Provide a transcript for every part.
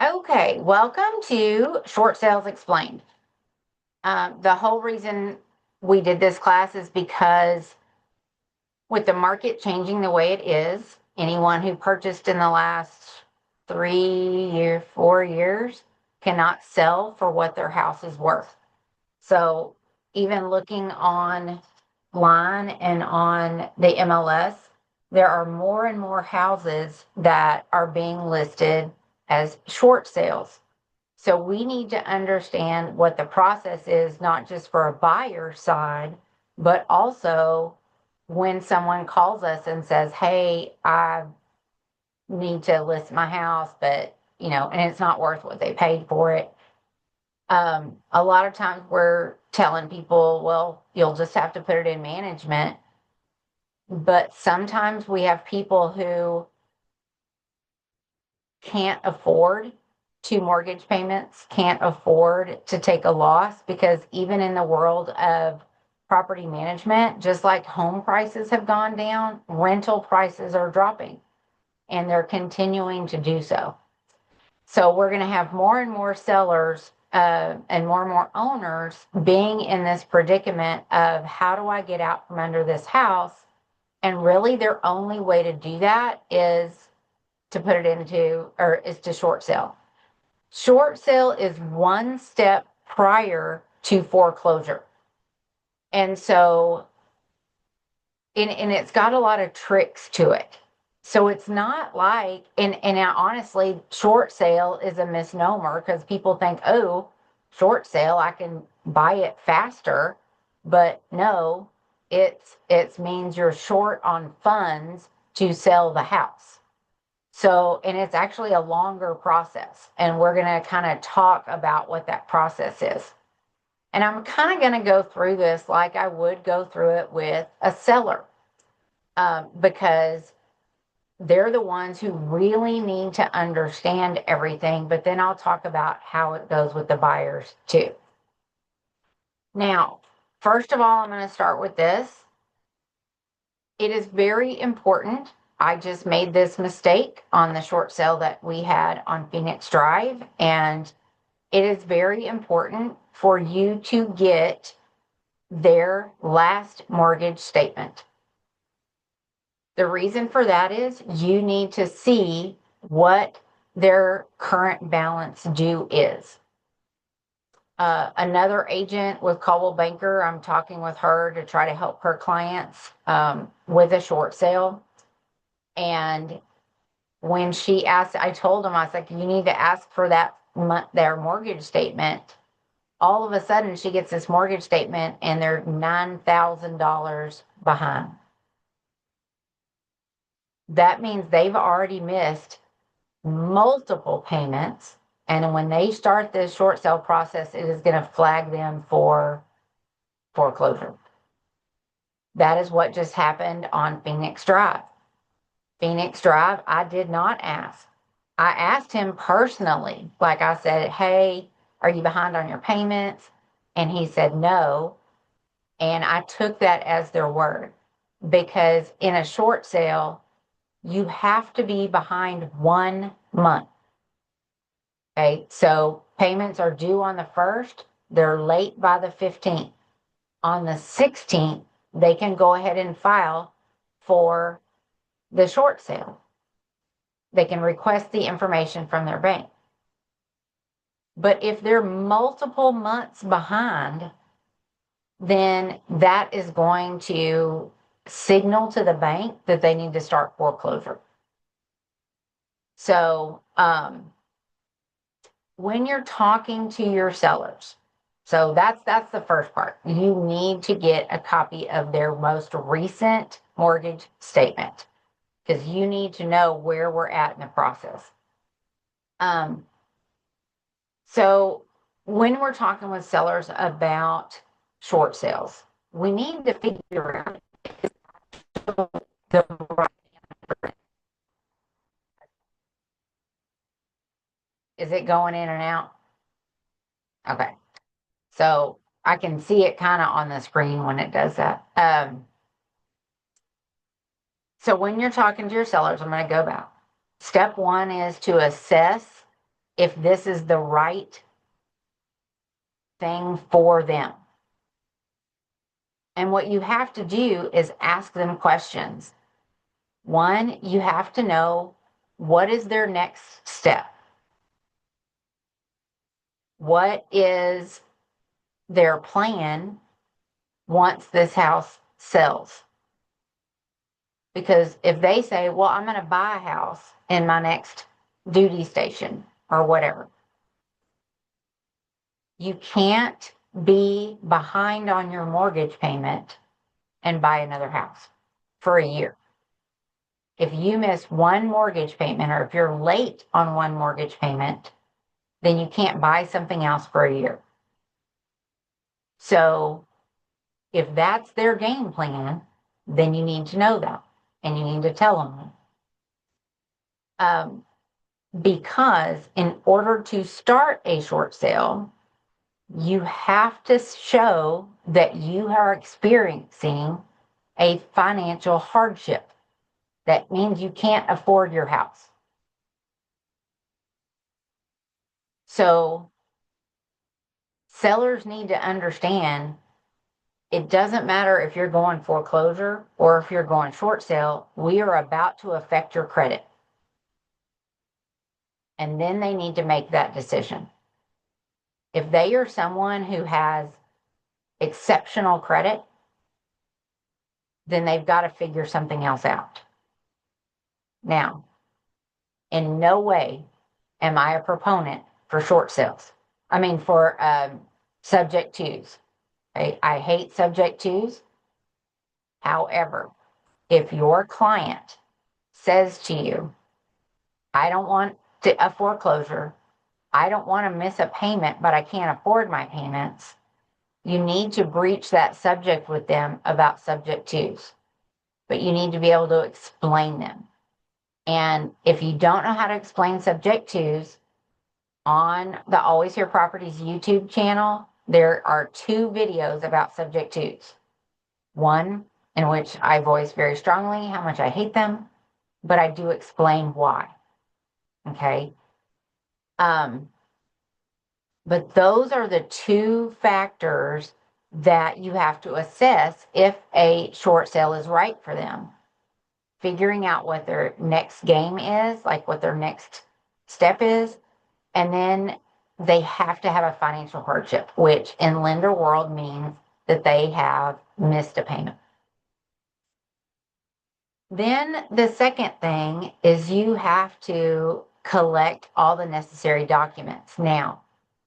Okay, welcome to Short Sales Explained. The whole reason we did this class is because with the market changing the way it is, anyone who purchased in the last 4 years cannot sell for what their house is worth. So even looking online and on the MLS, there are more and more houses that are being listed as short sales. So we need to understand what the process is, not just for a buyer side, but also when someone calls us and says, hey, I need to list my house, but and it's not worth what they paid for it. A lot of times we're telling people, well, you'll just have to put it in management. But sometimes we have people who can't afford 2 mortgage payments, can't afford to take a loss, because even in the world of property management, just like home prices have gone down, rental prices are dropping, and they're continuing to do so. So we're going to have more and more sellers and more owners being in this predicament of, how do I get out from under this house? And really their only way to do that is to short sale. Short sale is one step prior to foreclosure. And so, and it's got a lot of tricks to it. So it's not like, and honestly, short sale is a misnomer, because people think, oh, short sale, I can buy it faster. But no, it means you're short on funds to sell the house. So, and it's actually a longer process. And we're going to kind of talk about what that process is. And I'm kind of going to go through this like I would go through it with a seller, because they're the ones who really need to understand everything. But then I'll talk about how it goes with the buyers too. Now, first of all, I'm going to start with this. It is very important. I just made this mistake on the short sale that we had on Phoenix Drive, and it is very important for you to get their last mortgage statement. The reason for that is you need to see what their current balance due is. Another agent with Coldwell Banker, I'm talking with her to try to help her clients with a short sale. And when she asked, I told them, I was like, you need to ask for their mortgage statement. All of a sudden, she gets this mortgage statement and they're $9,000 behind. That means they've already missed multiple payments. And when they start this short sale process, it is going to flag them for foreclosure. That is what just happened on Phoenix Drive. Phoenix Drive, I did not ask. I asked him personally. Like I said, hey, are you behind on your payments? And he said no. And I took that as their word, because in a short sale, you have to be behind 1 month. Okay, so payments are due on the 1st, they're late by the 15th. On the 16th, they can go ahead and file for the short sale. They can request the information from their bank. But if they're multiple months behind, then that is going to signal to the bank that they need to start foreclosure. So, when you're talking to your sellers, so that's the first part. You need to get a copy of their most recent mortgage statement, because you need to know where we're at in the process. So when we're talking with sellers about short sales, we need to figure out the right. Is it going in and out? Okay. So I can see it kind of on the screen when it does that. So when you're talking to your sellers, I'm going to go back. Step one is to assess if this is the right thing for them. And what you have to do is ask them questions. One, you have to know what is their next step? What is their plan once this house sells? Because if they say, well, I'm going to buy a house in my next duty station or whatever, you can't be behind on your mortgage payment and buy another house for a year. If you miss one mortgage payment or if you're late on one mortgage payment, then you can't buy something else for a year. So if that's their game plan, then you need to know that and you need to tell them that. Because in order to start a short sale, you have to show that you are experiencing a financial hardship. That means you can't afford your house. So sellers need to understand it doesn't matter if you're going foreclosure or if you're going short sale, we are about to affect your credit. And then they need to make that decision. If they are someone who has exceptional credit, then they've got to figure something else out. Now, in no way am I a proponent for short sales. I mean, for subject twos. I hate subject twos. However, if your client says to you, I don't want a foreclosure, I don't want to miss a payment, but I can't afford my payments, you need to breach that subject with them about subject twos. But you need to be able to explain them. And if you don't know how to explain subject twos, on the Always Hear Properties YouTube channel, there are 2 videos about subject twos. One in which I voice very strongly how much I hate them, but I do explain why. Okay. But those are the 2 factors that you have to assess if a short sale is right for them. Figuring out what their next game is, like what their next step is, and then they have to have a financial hardship, which in lender world means that they have missed a payment. Then the second thing is you have to collect all the necessary documents. Now,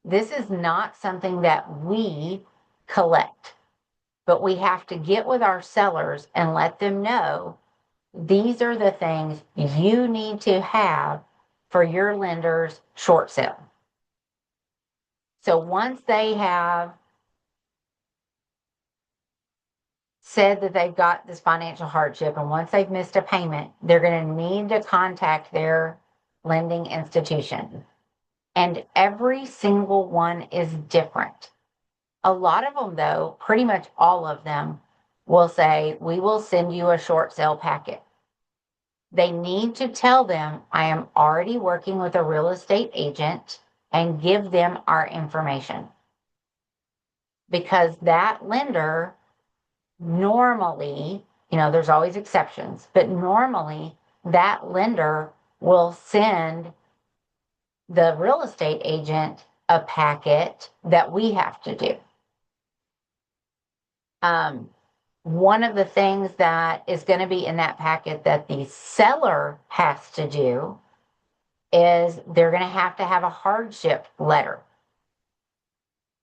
this is not something that we collect, but we have to get with our sellers and let them know these are the things you need to have for your lender's short sale. So once they have said that they've got this financial hardship and once they've missed a payment, they're going to need to contact their lending institution. And every single one is different. A lot of them, though, pretty much all of them, will say, we will send you a short sale packet. They need to tell them, I am already working with a real estate agent, and give them our information. Because that lender normally, there's always exceptions, but normally that lender will send the real estate agent a packet that we have to do. One of the things that is going to be in that packet that the seller has to do is they're going to have a hardship letter.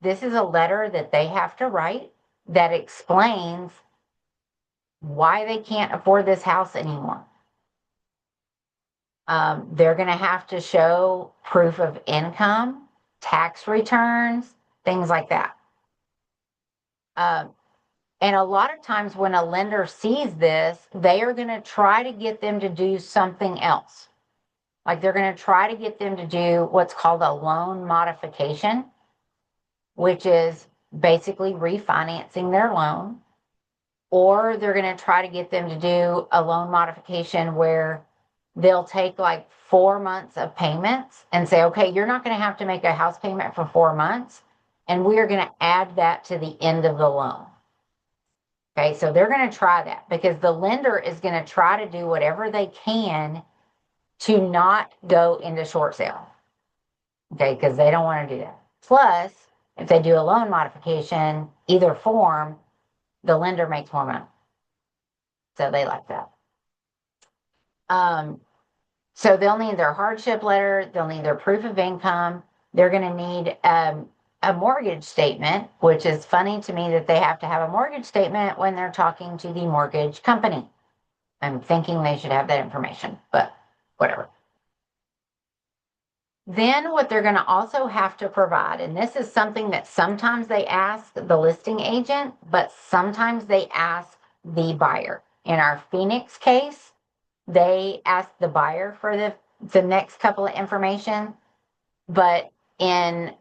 This is a letter that they have to write that explains why they can't afford this house anymore. They're going to have to show proof of income, tax returns, things like that. And a lot of times when a lender sees this, they are going to try to get them to do something else. Like they're going to try to get them to do what's called a loan modification, which is basically refinancing their loan, or they're going to try to get them to do a loan modification where they'll take like 4 months of payments and say, okay, you're not going to have to make a house payment for 4 months, and we are going to add that to the end of the loan. Okay, so they're going to try that because the lender is going to try to do whatever they can to not go into short sale. Okay, because they don't want to do that. Plus, if they do a loan modification, either form, the lender makes more money. So they like that. So they'll need their hardship letter, they'll need their proof of income, they're going to need a mortgage statement, which is funny to me that they have to have a mortgage statement when they're talking to the mortgage company. I'm thinking they should have that information, but whatever. Then what they're going to also have to provide, and this is something that sometimes they ask the listing agent, but sometimes they ask the buyer. In our Phoenix case, they asked the buyer for the next couple of information, but in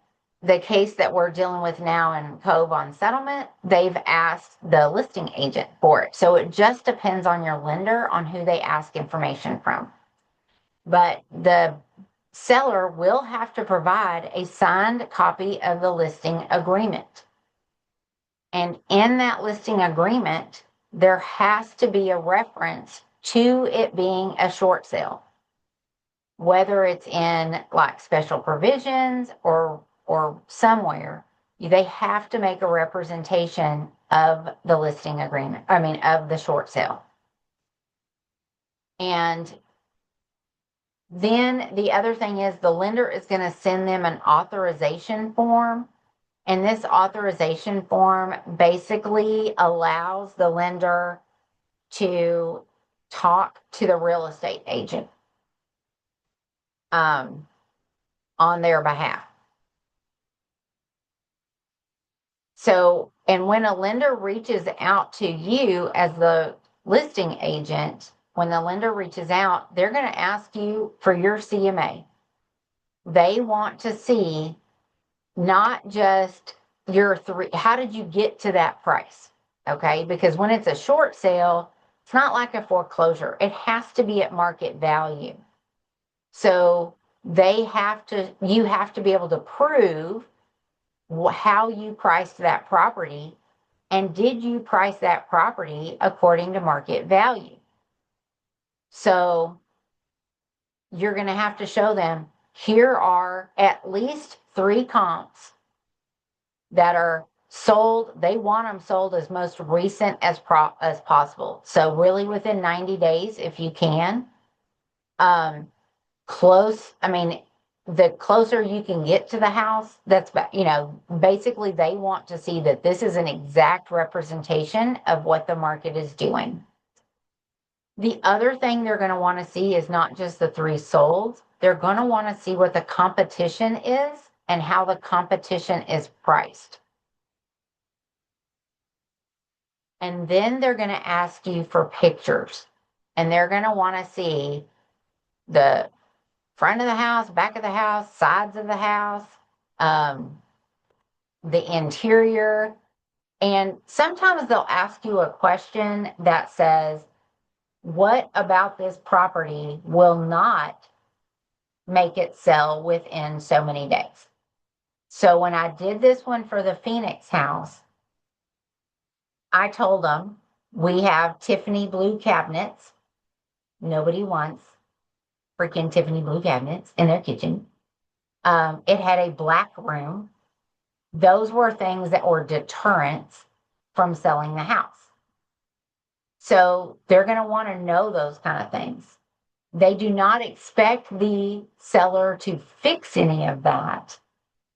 the case that we're dealing with now in Cove on settlement, they've asked the listing agent for it. So it just depends on your lender on who they ask information from. But the seller will have to provide a signed copy of the listing agreement. And in that listing agreement, there has to be a reference to it being a short sale, whether it's in like special provisions or somewhere. They have to make a representation of the listing agreement, of the short sale. And then the other thing is the lender is going to send them an authorization form. And this authorization form basically allows the lender to talk to the real estate agent on their behalf. So, and when a lender reaches out to you as the listing agent, when the lender reaches out, they're going to ask you for your CMA. They want to see not just how did you get to that price? Okay, because when it's a short sale, it's not like a foreclosure. It has to be at market value. So you have to be able to prove how you priced that property, and did you price that property according to market value? So you're going to have to show them, here are at least 3 comps that are sold. They want them sold as most recent as possible. So really within 90 days, if you can. The closer you can get to the house, that's, basically they want to see that this is an exact representation of what the market is doing. The other thing they're going to want to see is not just the 3 sold. They're going to want to see what the competition is and how the competition is priced. And then they're going to ask you for pictures. And they're going to want to see the front of the house, back of the house, sides of the house, the interior. And sometimes they'll ask you a question that says, what about this property will not make it sell within so many days? So when I did this one for the Phoenix house, I told them we have Tiffany blue cabinets. Nobody wants freaking Tiffany blue cabinets in their kitchen. It had a black room. Those were things that were deterrents from selling the house. So they're going to want to know those kind of things. They do not expect the seller to fix any of that,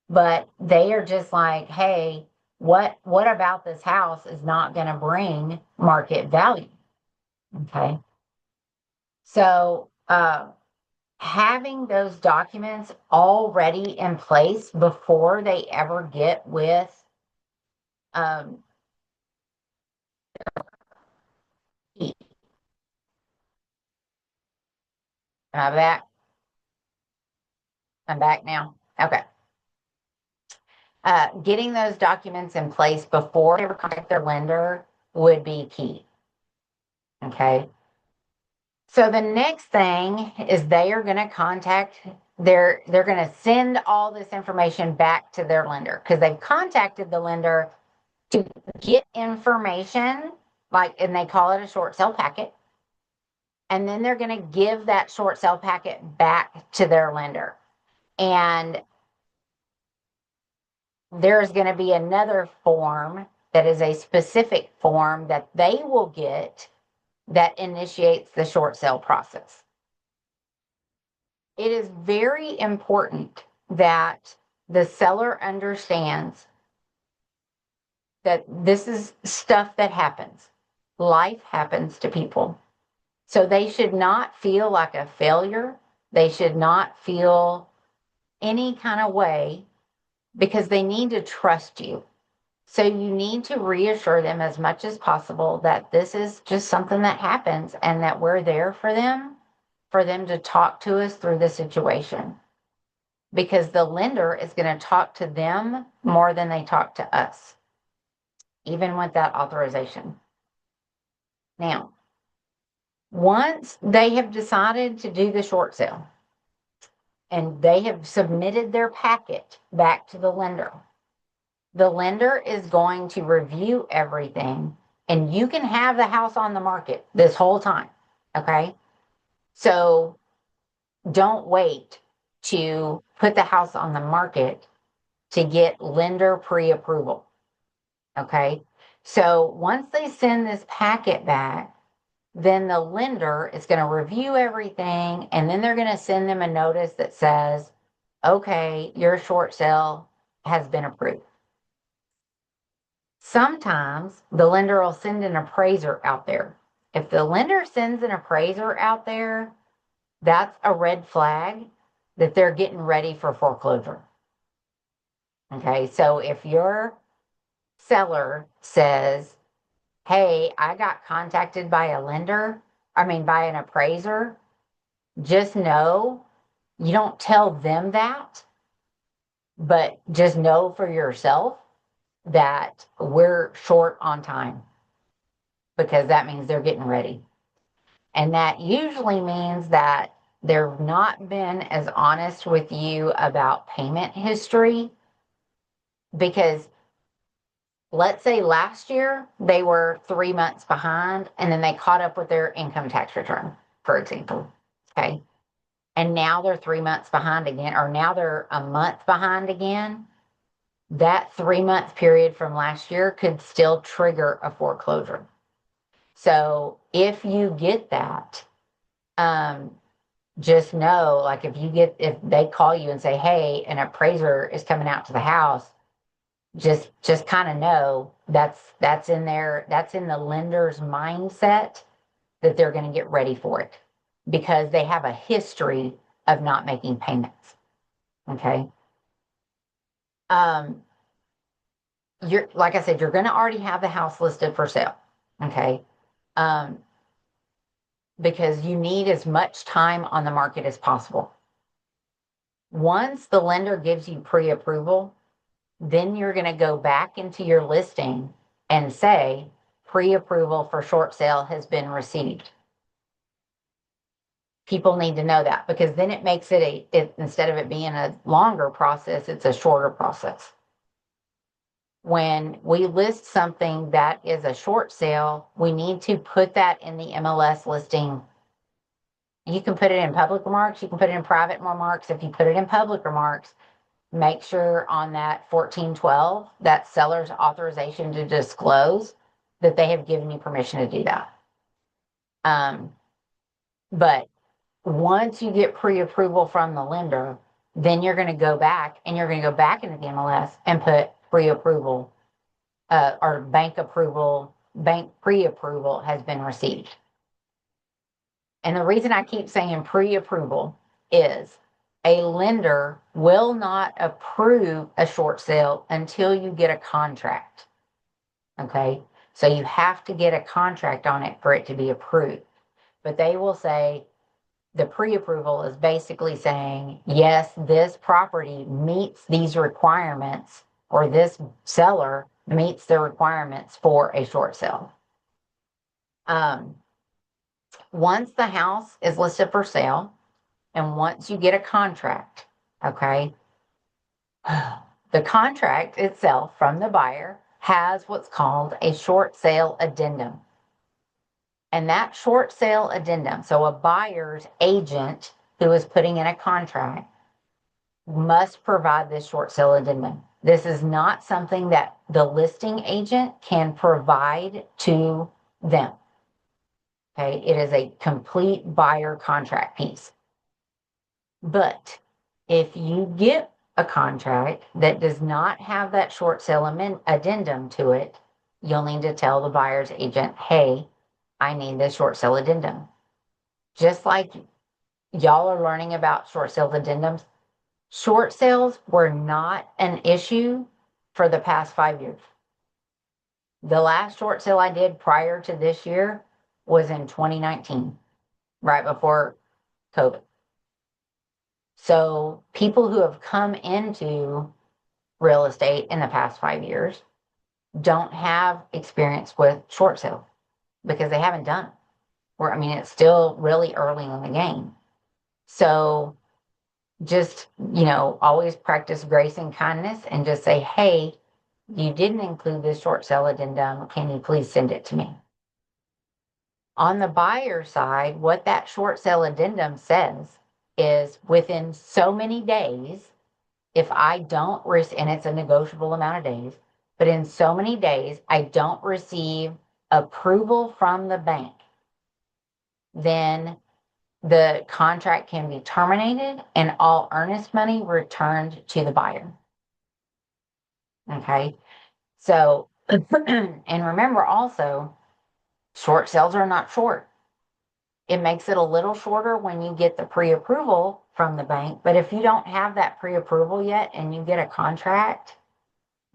but they are just like, hey, what about this house is not going to bring market value? Okay. So, having those documents already in place before they ever get with am I back? I'm back now. Okay. Getting those documents in place before they ever contact their lender would be key. Okay. So the next thing is they are going to they're going to send all this information back to their lender because they've contacted the lender to get information, and they call it a short sale packet. And then they're going to give that short sale packet back to their lender. And there's going to be another form that is a specific form that they will get that initiates the short sale process. It is very important that the seller understands that this is stuff that happens. Life happens to people. So they should not feel like a failure. They should not feel any kind of way because they need to trust you. So you need to reassure them as much as possible that this is just something that happens and that we're there for them to talk to us through the situation. Because the lender is going to talk to them more than they talk to us, even with that authorization. Now, once they have decided to do the short sale and they have submitted their packet back to the lender is going to review everything, and you can have the house on the market this whole time. Okay. So don't wait to put the house on the market to get lender pre-approval. Okay. So once they send this packet back, then the lender is going to review everything, and then they're going to send them a notice that says, okay, your short sale has been approved. Sometimes the lender will send an appraiser out there. If the lender sends an appraiser out there, that's a red flag that they're getting ready for foreclosure. Okay, so if your seller says, hey, I got contacted by by an appraiser, just know you don't tell them that, but just know for yourself that we're short on time because that means they're getting ready. And that usually means that they've not been as honest with you about payment history because let's say last year they were 3 months behind and then they caught up with their income tax return, for example. Okay. And now they're 3 months behind again, or now they're a month behind again. That 3 month period from last year could still trigger a foreclosure. So if you get that, just know, if they call you and say, hey, an appraiser is coming out to the house, just kind of know that's in the lender's mindset that they're going to get ready for it because they have a history of not making payments. Okay. Like I said, you're going to already have the house listed for sale. Okay. Because you need as much time on the market as possible. Once the lender gives you pre-approval, then you're going to go back into your listing and say, pre-approval for short sale has been received. People need to know that because then it makes it instead of it being a longer process, it's a shorter process. When we list something that is a short sale, we need to put that in the MLS listing. You can put it in public remarks. You can put it in private remarks. If you put it in public remarks, make sure on that 1412, that seller's authorization to disclose, that they have given you permission to do that. But once you get pre-approval from the lender, then you're going to go back into the MLS and put pre-approval or bank pre-approval has been received. And the reason I keep saying pre-approval is a lender will not approve a short sale until you get a contract. Okay. So you have to get a contract on it for it to be approved. But they will say the pre-approval is basically saying, yes, this property meets these requirements, or this seller meets the requirements for a short sale. Um, once the house is listed for sale and once you get a contract, okay, the contract itself from the buyer has what's called a short sale addendum. And that short sale addendum, so a buyer's agent who is putting in a contract must provide this short sale addendum. This is not something that the listing agent can provide to them. Okay, it is a complete buyer contract piece. But if you get a contract that does not have that short sale addendum to it, you'll need to tell the buyer's agent, hey, I need this short sale addendum. Just like y'all are learning about short sales addendums, short sales were not an issue for the past 5 years. The last short sale I did prior to this year was in 2019, right before COVID. So people who have come into real estate in the past 5 years don't have experience with short sales because they haven't done it. It's still really early in the game. So just, always practice grace and kindness and just say, hey, you didn't include this short sale addendum. Can you please send it to me? On the buyer side, what that short sale addendum says is within so many days, if I don't receive, and it's a negotiable amount of days, but in so many days, I don't receive approval from the bank, then the contract can be terminated and all earnest money returned to the buyer. Okay. So, and remember also, short sales are not short. It makes it a little shorter when you get the pre-approval from the bank. But if you don't have that pre-approval yet and you get a contract,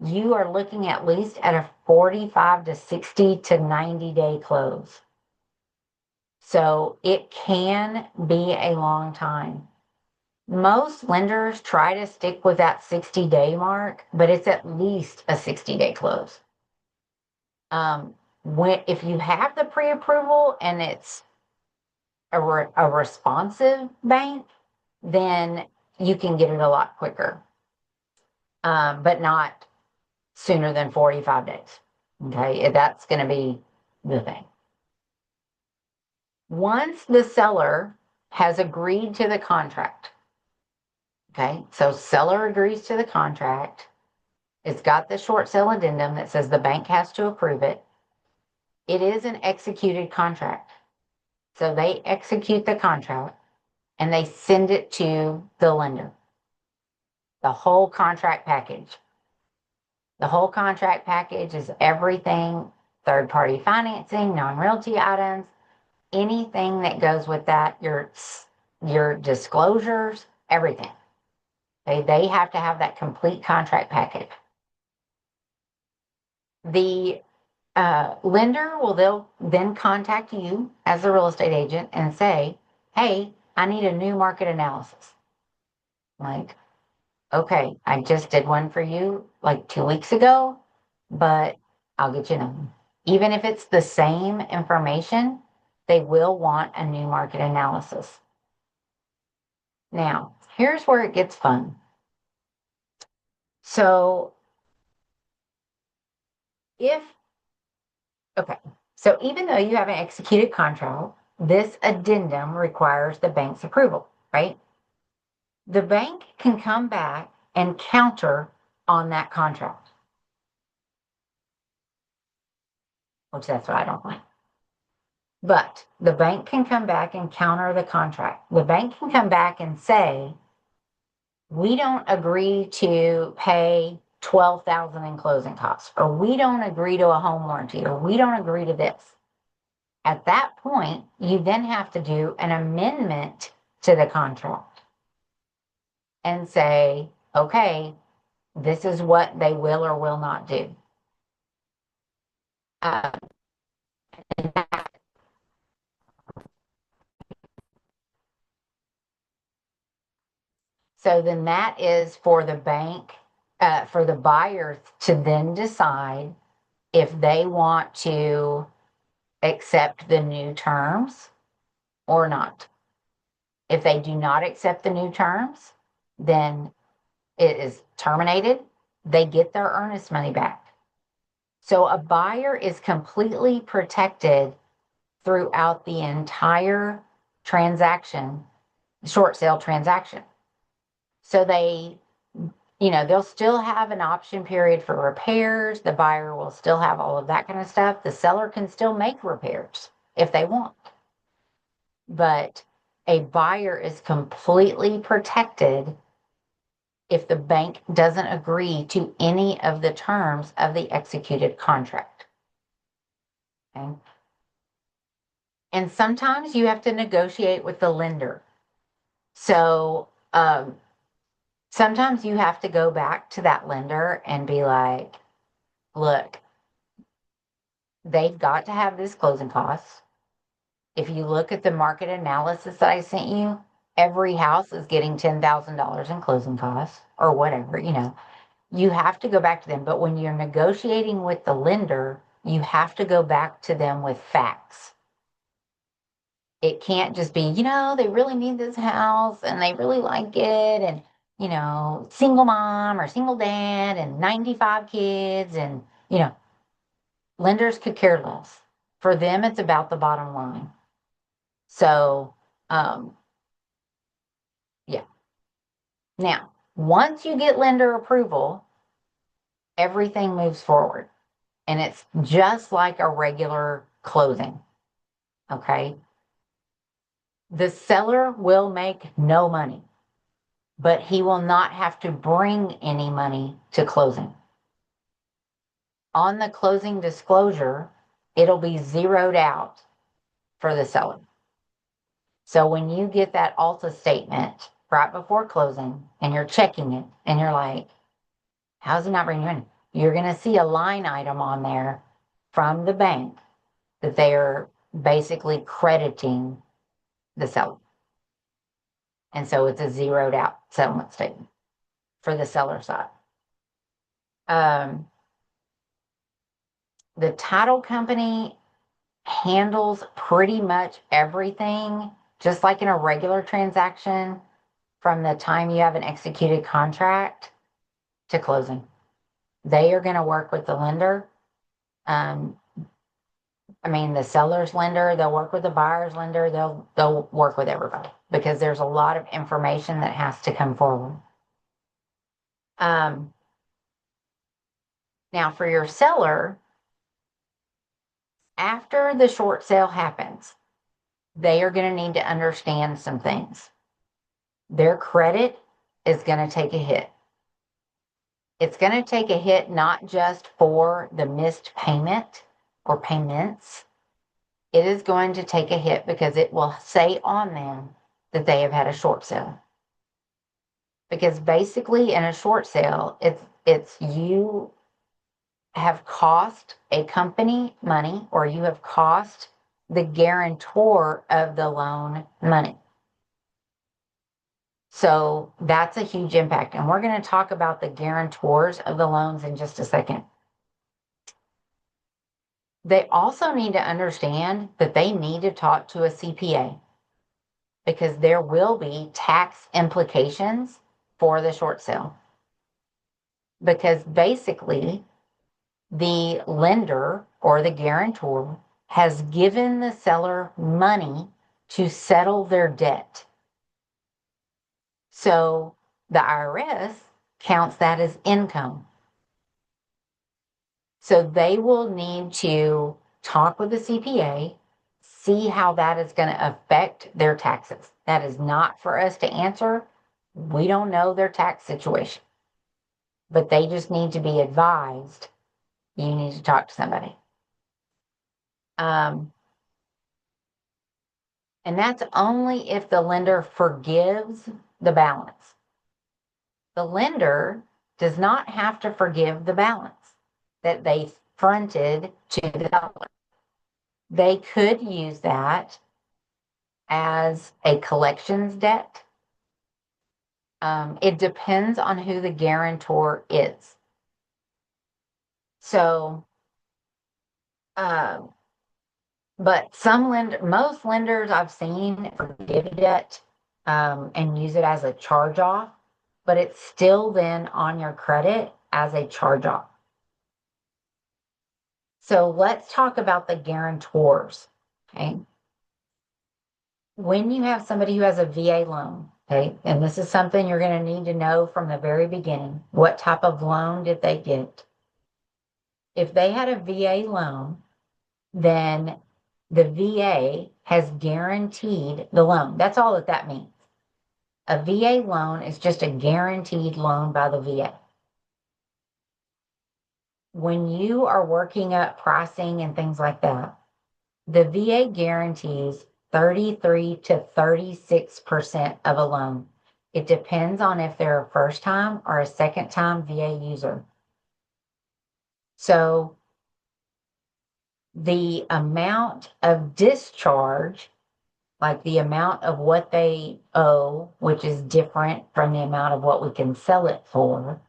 you are looking at least at a 45 to 60 to 90-day close. So it can be a long time. Most lenders try to stick with that 60-day mark, but it's at least a 60-day close. If you have the pre-approval and it's a responsive bank, then you can get it a lot quicker, but not sooner than 45 days. Okay, that's going to be the thing. Once the seller has agreed to the contract, okay, so seller agrees to the contract, it's got the short sale addendum that says the bank has to approve it. It is an executed contract. So they execute the contract and they send it to the lender. The whole contract package. The whole contract package is everything, third-party financing, non-realty items, anything that goes with that, your disclosures, everything. They have to have that complete contract package. The lender they'll then contact you as the real estate agent and say, hey, I need a new market analysis. Like, okay, I just did one for you like 2 weeks ago, but I'll get you another. Even if it's the same information, they will want a new market analysis. Now, here's where it gets fun. So so even though you have an executed contract, this addendum requires the bank's approval, right? The bank can come back and counter on that contract, which that's what I don't like. But the bank can come back and counter the contract. The bank can come back and say, we don't agree to pay $12,000 in closing costs, or we don't agree to a home warranty, or we don't agree to this. At that point, you then have to do an amendment to the contract and say, okay, this is what they will or will not do. So then that is for the bank, for the buyer to then decide if they want to accept the new terms or not. If they do not accept the new terms, then it is terminated. They get their earnest money back. So a buyer is completely protected throughout the entire transaction, short sale transaction. So they'll still have an option period for repairs. The buyer will still have all of that kind of stuff. The seller can still make repairs if they want. But a buyer is completely protected if the bank doesn't agree to any of the terms of the executed contract. Okay? And sometimes you have to negotiate with the lender. So sometimes you have to go back to that lender and be like, look, they've got to have this closing costs. If you look at the market analysis that I sent you, every house is getting $10,000 in closing costs or whatever, You have to go back to them. But when you're negotiating with the lender, you have to go back to them with facts. It can't just be, they really need this house and they really like it. And, single mom or single dad and 95 kids. And, lenders could care less. For them, it's about the bottom line. So, yeah. Now, once you get lender approval, everything moves forward. And it's just like a regular closing. Okay. The seller will make no money, but he will not have to bring any money to closing. On the closing disclosure, it'll be zeroed out for the seller. So when you get that Alta statement right before closing and you're checking it and you're like, how's it not bringing money? You're going to see a line item on there from the bank that they're basically crediting the seller. And so it's a zeroed out settlement statement for the seller side. The title company handles pretty much everything, just like in a regular transaction, from the time you have an executed contract to closing. They are going to work with the lender. The seller's lender, they'll work with the buyer's lender, they'll work with everybody because there's a lot of information that has to come forward. Now for your seller, after the short sale happens, they are going to need to understand some things. Their credit is going to take a hit. It's going to take a hit not just for the missed payment or payments. It is going to take a hit because it will say on them that they have had a short sale. Because basically in a short sale, it's you have cost a company money or you have cost the guarantor of the loan money. So that's a huge impact. And we're going to talk about the guarantors of the loans in just a second. They also need to understand that they need to talk to a CPA because there will be tax implications for the short sale. Because basically, the lender or the guarantor has given the seller money to settle their debt. So the IRS counts that as income. So they will need to talk with the CPA, see how that is going to affect their taxes. That is not for us to answer. We don't know their tax situation, but they just need to be advised. You need to talk to somebody. And that's only if the lender forgives the balance. The lender does not have to forgive the balance that they fronted to the seller. They could use that as a collections debt. It depends on who the guarantor is. So But most lenders I've seen forgive debt and use it as a charge off, but it's still then on your credit as a charge off. So let's talk about the guarantors. Okay. When you have somebody who has a VA loan, okay, and this is something you're going to need to know from the very beginning, what type of loan did they get? If they had a VA loan, then the VA has guaranteed the loan. That's all that means. A VA loan is just a guaranteed loan by the VA. When you are working up pricing and things like that, the VA guarantees 33 to 36% of a loan. It depends on if they're a first time or a second time VA user. So the amount of discharge, like the amount of what they owe, which is different from the amount of what we can sell it for,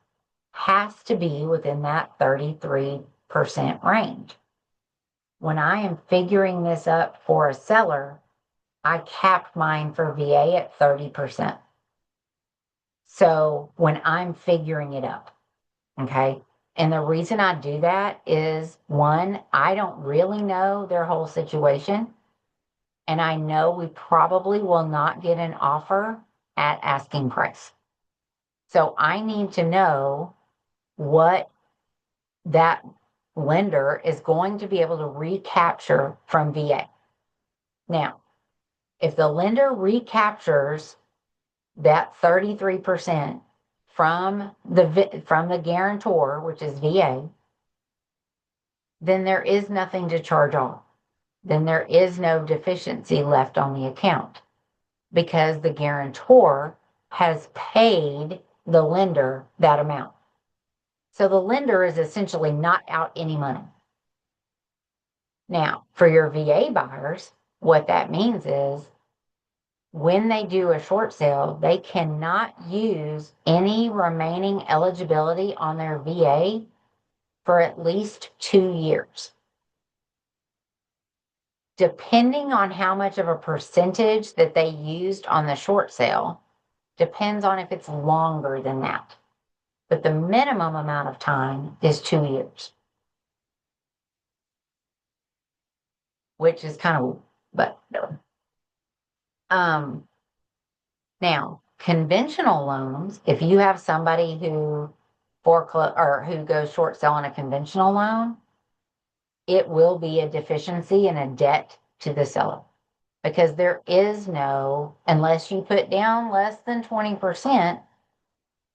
has to be within that 33% range. When I am figuring this up for a seller, I capped mine for VA at 30%. So when I'm figuring it up, okay? And the reason I do that is one, I don't really know their whole situation. And I know we probably will not get an offer at asking price. So I need to know what that lender is going to be able to recapture from VA. Now, if the lender recaptures that 33% from the guarantor, which is VA, then there is nothing to charge off. Then there is no deficiency left on the account because the guarantor has paid the lender that amount. So the lender is essentially not out any money. Now, for your VA buyers, what that means is when they do a short sale, they cannot use any remaining eligibility on their VA for at least 2 years. Depending on how much of a percentage that they used on the short sale, depends on if it's longer than that. But the minimum amount of time is 2 years, which is kind of, but now conventional loans, if you have somebody who foreclose or who goes short sale on a conventional loan, it will be a deficiency and a debt to the seller because there is no, unless you put down less than 20%,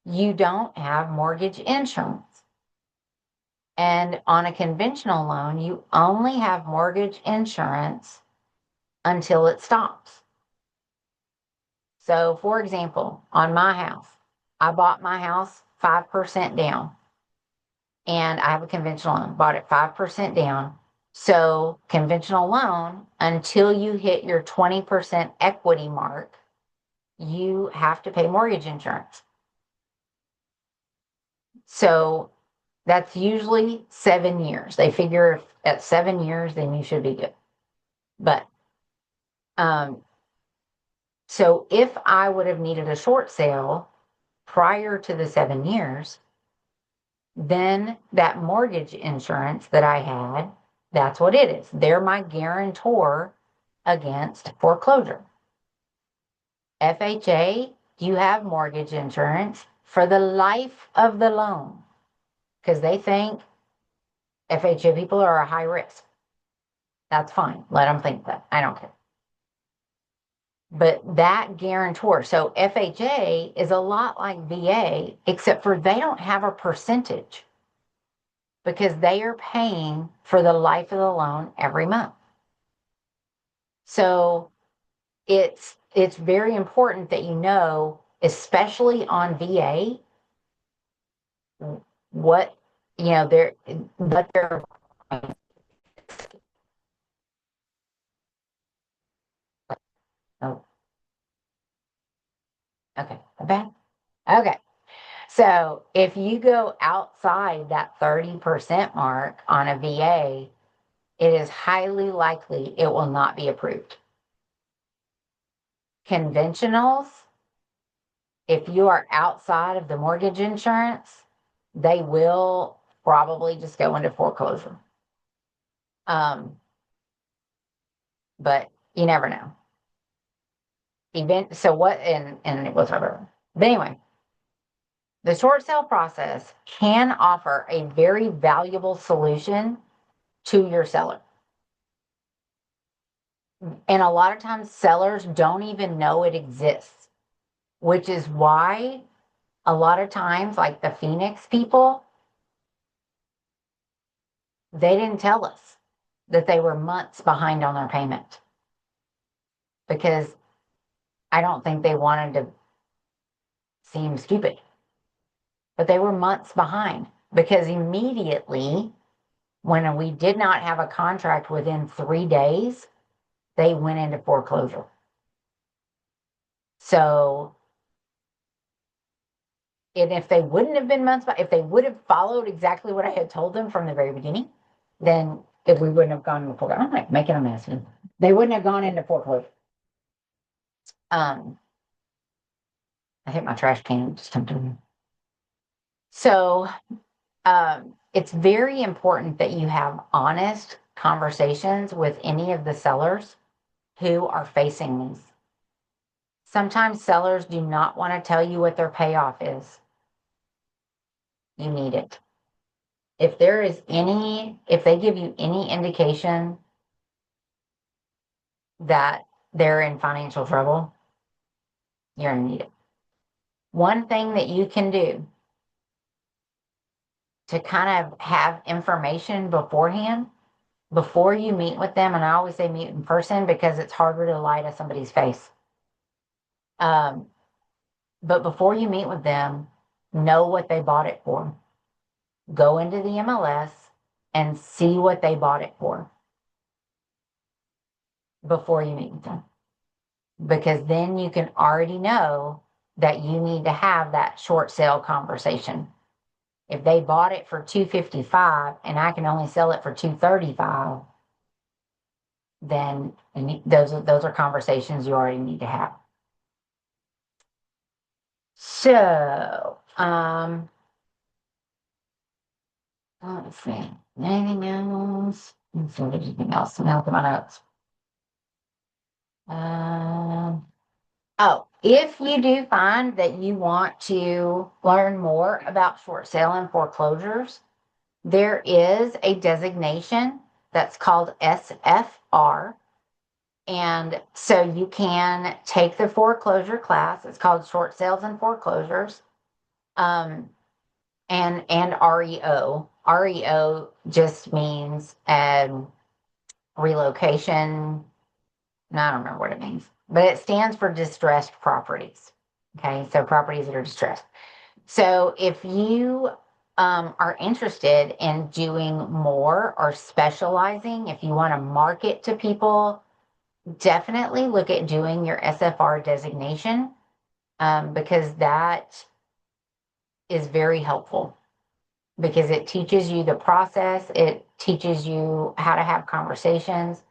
you don't have mortgage insurance. And on a conventional loan, you only have mortgage insurance until it stops. So, for example, on my house, I bought my house 5% down, and I have a conventional loan, bought it 5% down. So, conventional loan, until you hit your 20% equity mark, you have to pay mortgage insurance. So, that's usually 7 years. They figure at 7 years, then you should be good. But so if I would have needed a short sale prior to the 7 years, then that mortgage insurance that I had, that's what it is. They're my guarantor against foreclosure. FHA, you have mortgage insurance for the life of the loan because they think FHA people are a high risk. That's fine. Let them think that. I don't care. But that guarantor, so FHA is a lot like VA, except for they don't have a percentage because they are paying for the life of the loan every month. So it's very important that you know, especially on VA, what they're what they're oh, okay, bad. Okay. So if you go outside that 30% mark on a VA, it is highly likely it will not be approved. Conventionals, if you are outside of the mortgage insurance, they will probably just go into foreclosure. But you never know. So what, and it was whatever. But anyway, the short sale process can offer a very valuable solution to your seller. And a lot of times sellers don't even know it exists, which is why a lot of times, like the Phoenix people, they didn't tell us that they were months behind on their payment because I don't think they wanted to seem stupid. But they were months behind because immediately when we did not have a contract within 3 days, they went into foreclosure. So, and if they wouldn't have been months, if they would have followed exactly what I had told them from the very beginning, then if we wouldn't have gone into foreclosure, I'm like making a mess. They wouldn't have gone into foreclosure. I hit my trash can. Just come to me. So, it's very important that you have honest conversations with any of the sellers who are facing these. Sometimes sellers do not want to tell you what their payoff is. You need it. If they give you any indication that they're in financial trouble, you're going to need it. One thing that you can do to kind of have information beforehand, before you meet with them, and I always say meet in person because it's harder to lie to somebody's face. But before you meet with them, know what they bought it for. Go into the MLS and see what they bought it for before you meet with them. Because then you can already know that you need to have that short sale conversation. If they bought it for $255 and I can only sell it for $235, then those are conversations you already need to have. So, let's see. Anything else? Let's see, anything else? Let me look at my notes. If you do find that you want to learn more about short sale and foreclosures, there is a designation that's called SFR. And so you can take the foreclosure class. It's called Short Sales and Foreclosures. And REO. REO just means relocation. No, I don't remember what it means, but it stands for distressed properties. Okay, so properties that are distressed. So if you are interested in doing more or specializing, if you want to market to people, definitely look at doing your SFR designation because that is very helpful because it teaches you the process. It teaches you how to have conversations,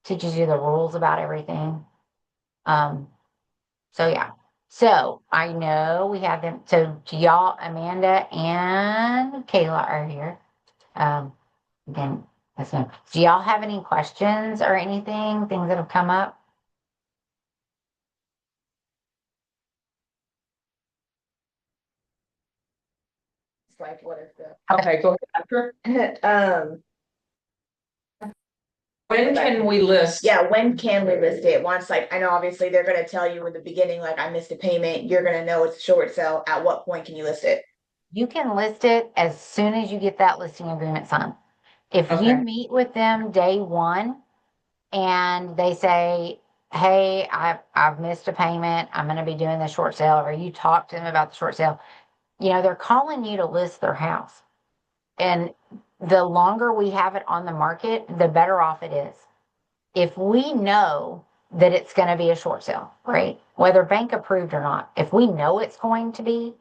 teaches you the rules about everything. So yeah. So I know we have them. So y'all, Amanda and Kayla are here. Again, do y'all have any questions or anything, things that have come up? It's like, what is the? Okay, go ahead after. When can we list? Yeah, when can we list it? Once, like, I know obviously they're gonna tell you in the beginning, like, I missed a payment, you're gonna know it's a short sale. At what point can you list it? You can list it as soon as you get that listing agreement signed. If you Okay. meet with them day one and they say, hey, I've missed a payment, I'm going to be doing the short sale, or you talk to them about the short sale, they're calling you to list their house. And the longer we have it on the market, the better off it is. If we know that it's going to be a short sale, right? Whether bank approved or not, if we know it's going to be,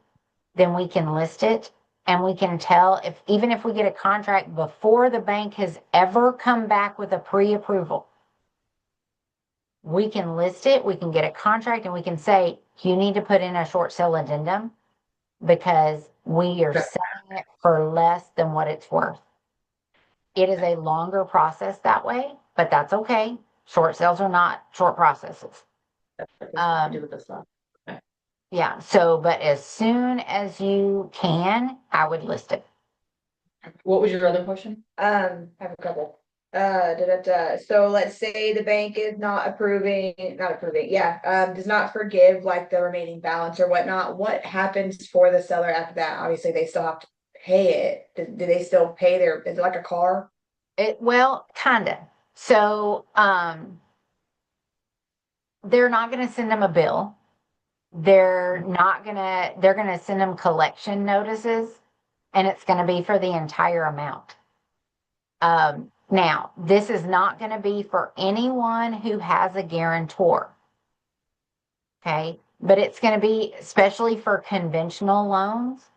then we can list it and we can tell even if we get a contract before the bank has ever come back with a pre-approval, we can list it, we can get a contract, and we can say, you need to put in a short sale addendum because we are selling it for less than what it's worth. It is a longer process that way, but that's okay. Short sales are not short processes. Do with this stuff. Yeah, so, but as soon as you can, I would list it. What was your other question? I have a couple. So let's say the bank is not approving, does not forgive like the remaining balance or whatnot. What happens for the seller after that? Obviously, they still have to pay it. Do they still pay is it like a car? Well, kinda. So, they're not gonna send them a bill. They're gonna send them collection notices, and it's gonna be for the entire amount. Now, this is not gonna be for anyone who has a guarantor. Okay, but it's gonna be especially for conventional loans.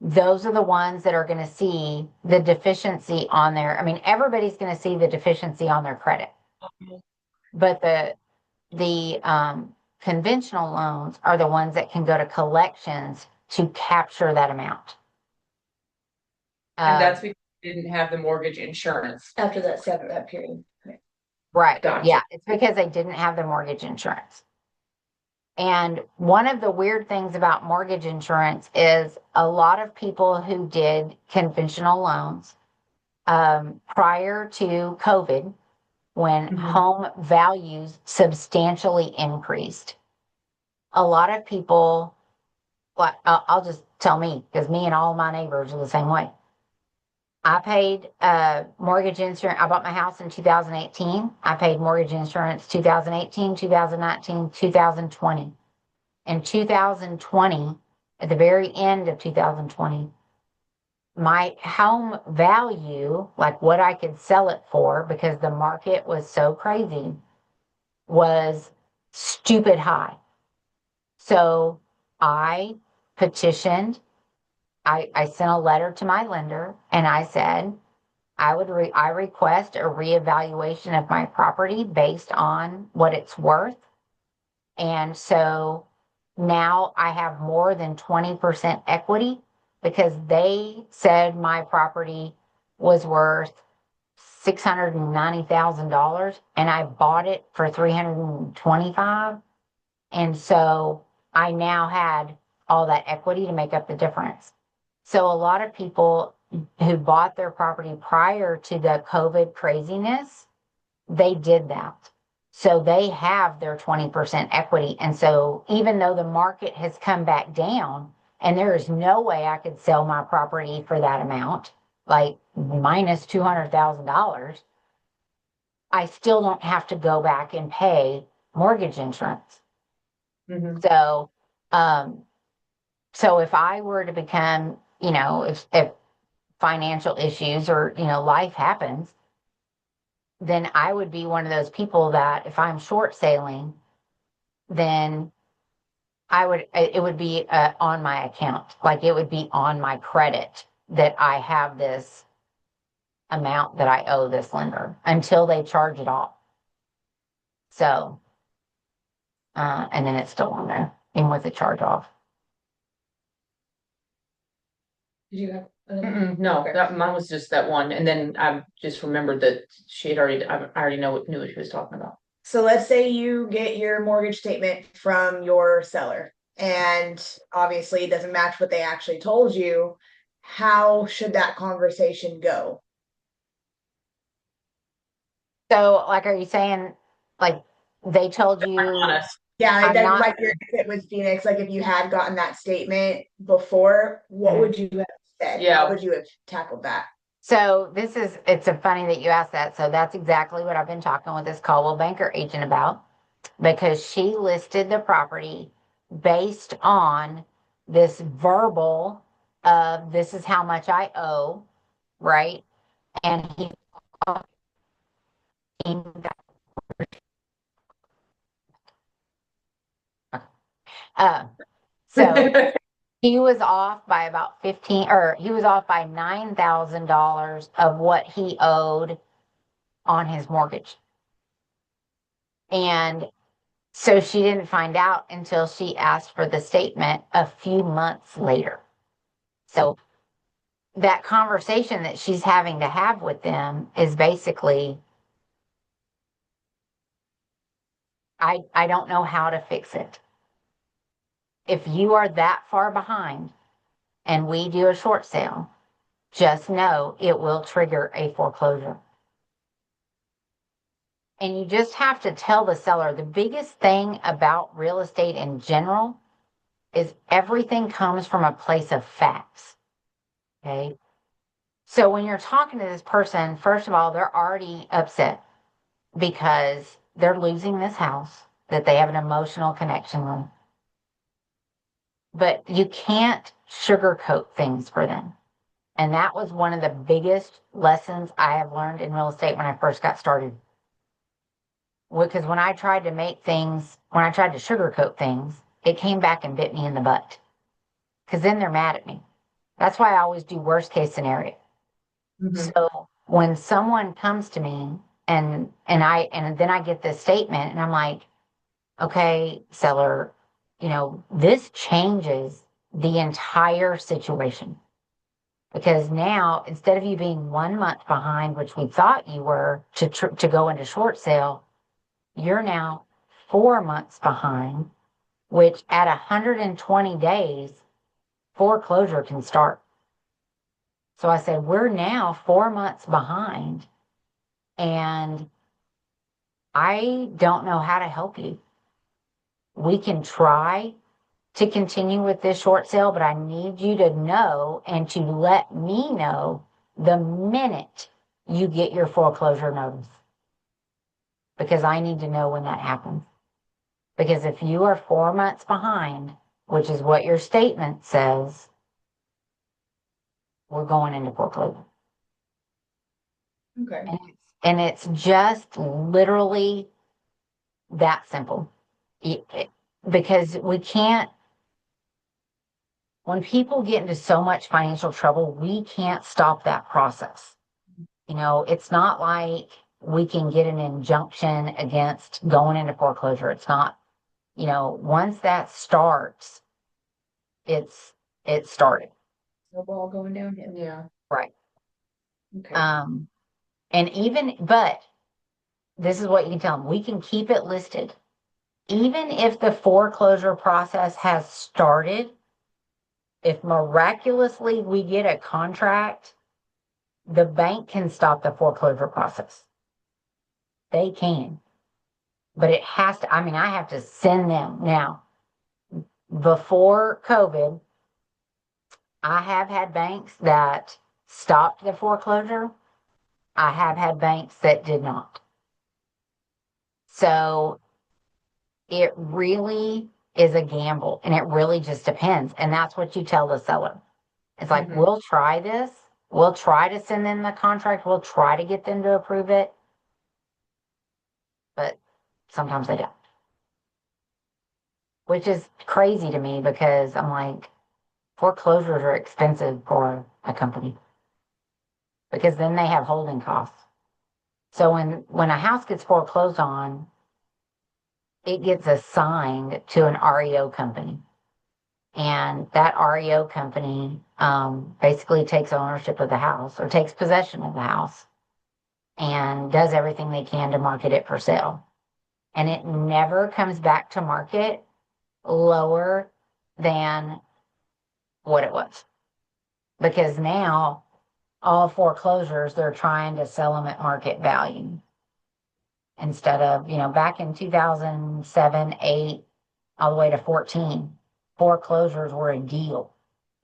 Those are the ones that are gonna see the deficiency on their, I mean, everybody's gonna see the deficiency on their credit. But the conventional loans are the ones that can go to collections to capture that amount. And that's because you didn't have the mortgage insurance. After that period. Right. Gotcha. Yeah, it's because they didn't have the mortgage insurance. And one of the weird things about mortgage insurance is a lot of people who did conventional loans prior to COVID, when home values substantially increased, a lot of people, like, I'll just tell me, because me and all my neighbors are the same way. I paid mortgage insurance. I bought my house in 2018. I paid mortgage insurance 2018, 2019, 2020. In 2020, at the very end of 2020, my home value, like what I could sell it for, because the market was so crazy, was stupid high. So I petitioned, I sent a letter to my lender and I said, I request a reevaluation of my property based on what it's worth. And so now I have more than 20% equity because they said my property was worth $690,000 and I bought it for $325,000. And so I now had all that equity to make up the difference. So a lot of people who bought their property prior to the COVID craziness, they did that. So they have their 20% equity. And so even though the market has come back down and there is no way I could sell my property for that amount, like minus $200,000, I still don't have to go back and pay mortgage insurance. So, so if I were to become, if financial issues or, life happens, then I would be one of those people that if I'm short sailing, then it would be on my account. Like it would be on my credit that I have this amount that I owe this lender until they charge it off. So, and then it's still on there, even with the charge off. Did you have? No, Okay. that mine was just that one, and then I just remembered that she had already. I already knew what she was talking about. So let's say you get your mortgage statement from your seller and obviously it doesn't match what they actually told you. How should that conversation go? So, like, are you saying, like, they told you? Honest. Yeah, I'm not- like your exit with Phoenix, like if you had gotten that statement before, what would you have said? Yeah. How would you have tackled that? So it's so funny that you asked that. So that's exactly what I've been talking with this Caldwell Banker agent about, because she listed the property based on this verbal of this is how much I owe, right? And uh, so He was off by about 15, or he was off by $9,000 of what he owed on his mortgage. And so she didn't find out until she asked for the statement a few months later. So that conversation that she's having to have with them is basically, I don't know how to fix it. If you are that far behind and we do a short sale, just know it will trigger a foreclosure. And you just have to tell the seller the biggest thing about real estate in general is everything comes from a place of facts. Okay. So when you're talking to this person, first of all, they're already upset because they're losing this house that they have an emotional connection with. But you can't sugarcoat things for them. And that was one of the biggest lessons I have learned in real estate when I first got started. Because when I tried to sugarcoat things, it came back and bit me in the butt. Because then they're mad at me. That's why I always do worst case scenario. So when someone comes to me and then I get this statement and I'm like, okay, seller, this changes the entire situation. Because now, instead of you being 1 month behind, which we thought you were to go into short sale, you're now 4 months behind, which at 120 days, foreclosure can start. So I said, we're now 4 months behind, and I don't know how to help you. We can try to continue with this short sale, but I need you to know and to let me know the minute you get your foreclosure notice. Because I need to know when that happens. Because if you are 4 months behind, which is what your statement says, we're going into foreclosure. Okay. And it's just literally that simple. Because we can't, when people get into so much financial trouble, we can't stop that process. It's not like we can get an injunction against going into foreclosure. It's not, once that starts, it started. Snowball going downhill. Yeah. Right. Okay. But this is what you can tell them. We can keep it listed. Even if the foreclosure process has started, if miraculously we get a contract, the bank can stop the foreclosure process. They can. But it has to, I have to send them. Now, before COVID, I have had banks that stopped the foreclosure. I have had banks that did not. So it really is a gamble, and it really just depends. And that's what you tell the seller. It's like, we'll try this. We'll try to send them the contract. We'll try to get them to approve it. But sometimes they don't. Which is crazy to me because I'm like, foreclosures are expensive for a company. Because then they have holding costs. So when a house gets foreclosed on, it gets assigned to an REO company. And that REO company basically takes ownership of the house or takes possession of the house and does everything they can to market it for sale. And it never comes back to market lower than what it was. Because now all foreclosures, they're trying to sell them at market value. Instead of, back in 2007, 8, all the way to 14, foreclosures were a deal.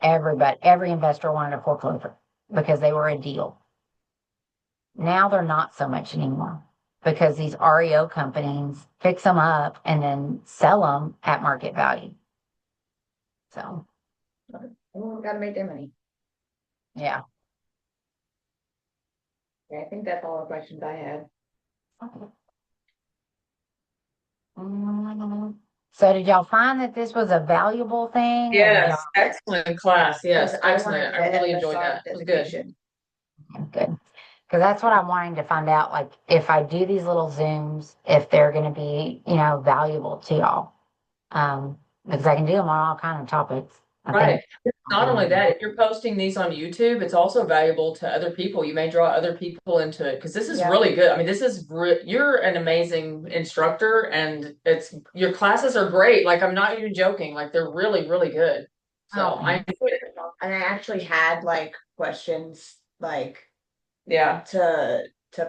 Every investor wanted a foreclosure because they were a deal. Now they're not so much anymore because these REO companies fix them up and then sell them at market value. So, Well, gotta make their money. yeah. Yeah, I think that's all the questions I had. So did y'all find that this was a valuable thing? Or did y'all? Yes, excellent class. Yes, Because I excellent. wanted I the really enjoyed MSR that. It was good. designation. Good. Because that's what I'm wanting to find out. Like, if I do these little Zooms, if they're going to be, valuable to y'all. Because I can do them on all kind of topics. I Right. think. Not only that, if you're posting these on YouTube, it's also valuable to other people. You may draw other people into it because this is Yeah. really good. I mean, you're an amazing instructor, and your classes are great. Like, I'm not even joking. Like, they're really, really good. So Oh, I enjoyed it. And I actually had like questions like Yeah. to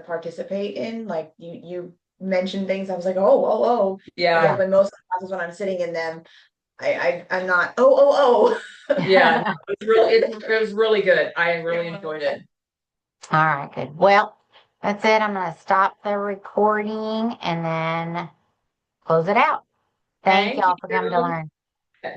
participate in. Like you mentioned things, I was like, oh. Yeah. Like when most of the classes when I'm sitting in them, I'm not oh. Yeah. It was really good. I really enjoyed it. all right, good. Well, that's it. I'm going to stop the recording and then close it out. Thank Thank y'all for coming to you. learn.